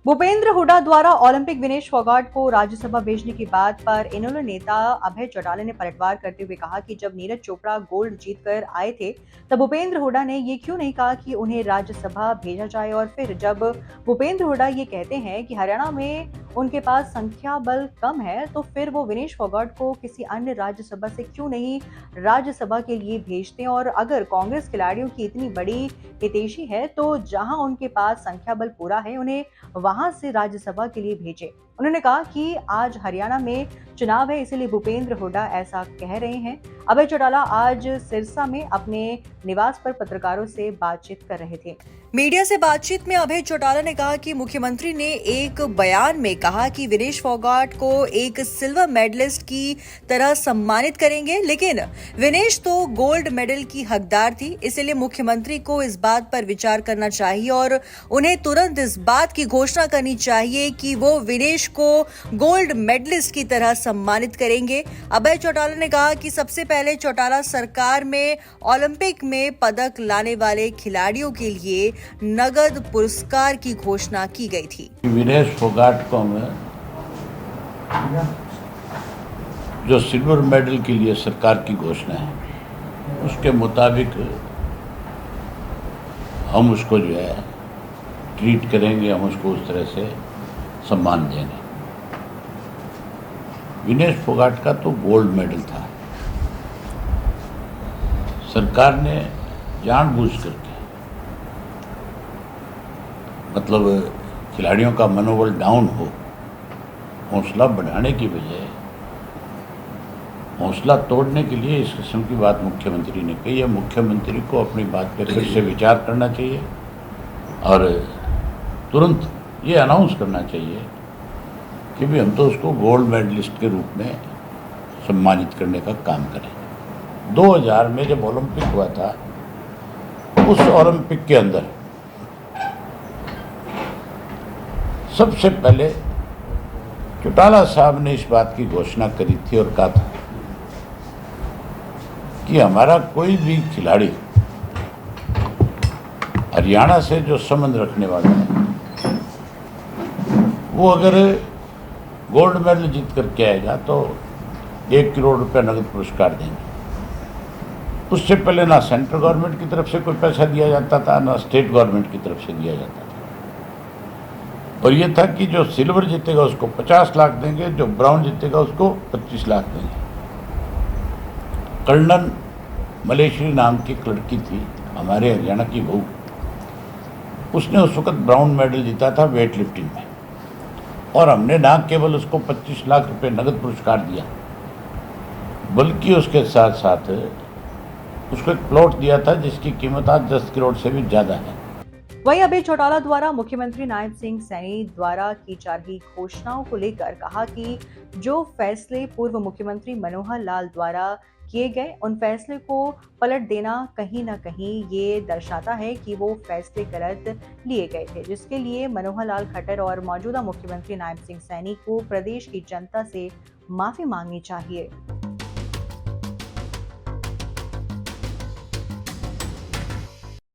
भूपेंद्र हुड्डा द्वारा ओलंपिक विनेश फोगाट को राज्यसभा भेजने की बात पर इनेलो नेता अभय चौटाला ने पलटवार करते हुए कहा कि जब नीरज चोपड़ा गोल्ड जीतकर आए थे तब भूपेंद्र हुड्डा ने ये क्यों नहीं कहा कि उन्हें राज्यसभा भेजा जाए, और फिर जब भूपेंद्र हुड्डा ये कहते हैं कि हरियाणा में उनके पास संख्या बल कम है तो फिर वो विनेश फोगाट को किसी अन्य राज्यसभा से क्यों नहीं राज्यसभा के लिए भेजते हैं। और अगर कांग्रेस खिलाड़ियों की इतनी बड़ी हितैषी है तो जहां उनके पास संख्या बल पूरा है उन्हें वहां से राज्यसभा के लिए भेजे। उन्होंने कहा कि आज हरियाणा में चुनाव है, इसीलिए भूपेंद्र हुड्डा ऐसा कह रहे हैं। अभय चौटाला आज सिरसा में अपने निवास पर पत्रकारों से बातचीत कर रहे थे। मीडिया से बातचीत में अभय चौटाला ने कहा कि मुख्यमंत्री ने एक बयान में कहा कि विनेश फोगाट को एक सिल्वर मेडलिस्ट की तरह सम्मानित करेंगे, लेकिन विनेश तो गोल्ड मेडल की हकदार थी, इसलिए मुख्यमंत्री को इस बात पर विचार करना चाहिए और उन्हें तुरंत इस बात की घोषणा करनी चाहिए कि वो विनेश को गोल्ड मेडलिस्ट की तरह सम्मानित करेंगे। अभय चौटाला ने कहा कि सबसे पहले चौटाला सरकार में ओलंपिक में पदक लाने वाले खिलाड़ियों के लिए नगद पुरस्कार की घोषणा की गई थी। विनेश फोगाट को हमें जो सिल्वर मेडल के लिए सरकार की घोषणा है उसके मुताबिक हम उसको जो है ट्रीट करेंगे, हम उसको उस तरह से सम्मान देंगे। विनेश फोगाट का तो गोल्ड मेडल था, सरकार ने जानबूझ करके मतलब खिलाड़ियों का मनोबल डाउन हो, हौसला बढ़ाने की बजाय हौसला तोड़ने के लिए इस किस्म की बात मुख्यमंत्री ने कही है। मुख्यमंत्री को अपनी बात पर फिर से विचार करना चाहिए और तुरंत ये अनाउंस करना चाहिए कि भी हम तो उसको गोल्ड मेडलिस्ट के रूप में सम्मानित करने का काम करें। 2000 में जब ओलंपिक हुआ था, उस ओलंपिक के अंदर सबसे पहले चौटाला साहब ने इस बात की घोषणा करी थी और कहा था कि हमारा कोई भी खिलाड़ी हरियाणा से जो संबंध रखने वाला है वो अगर गोल्ड मेडल जीत करके आएगा तो 1 करोड़ रुपया नगद पुरस्कार देंगे। उससे पहले ना सेंट्रल गवर्नमेंट की तरफ से कोई पैसा दिया जाता था, ना स्टेट गवर्नमेंट की तरफ से दिया जाता था। और ये था कि जो सिल्वर जीतेगा उसको 50 लाख देंगे, जो ब्राउन जीतेगा उसको 25 लाख देंगे। कर्नल मलेश्वरी नाम की एक लड़की थी, हमारे हरियाणा की बहू, उसने उस वक्त ब्राउन मेडल जीता था वेट लिफ्टिंग में, और हमने ना केवल उसको 25 लाख रुपए नगद पुरस्कार दिया बल्कि उसके साथ साथ उसको एक प्लॉट दिया था जिसकी कीमत आज 10 करोड़ से भी ज़्यादा है। वहीं अभय चौटाला द्वारा मुख्यमंत्री नायब सिंह सैनी द्वारा की जा रही घोषणाओं को लेकर कहा कि जो फैसले पूर्व मुख्यमंत्री मनोहर लाल द्वारा किए गए उन फैसले को पलट देना कहीं ना कहीं ये दर्शाता है कि वो फैसले गलत लिए गए थे, जिसके लिए मनोहर लाल खट्टर और मौजूदा मुख्यमंत्री नायब सिंह सैनी को प्रदेश की जनता से माफी मांगनी चाहिए।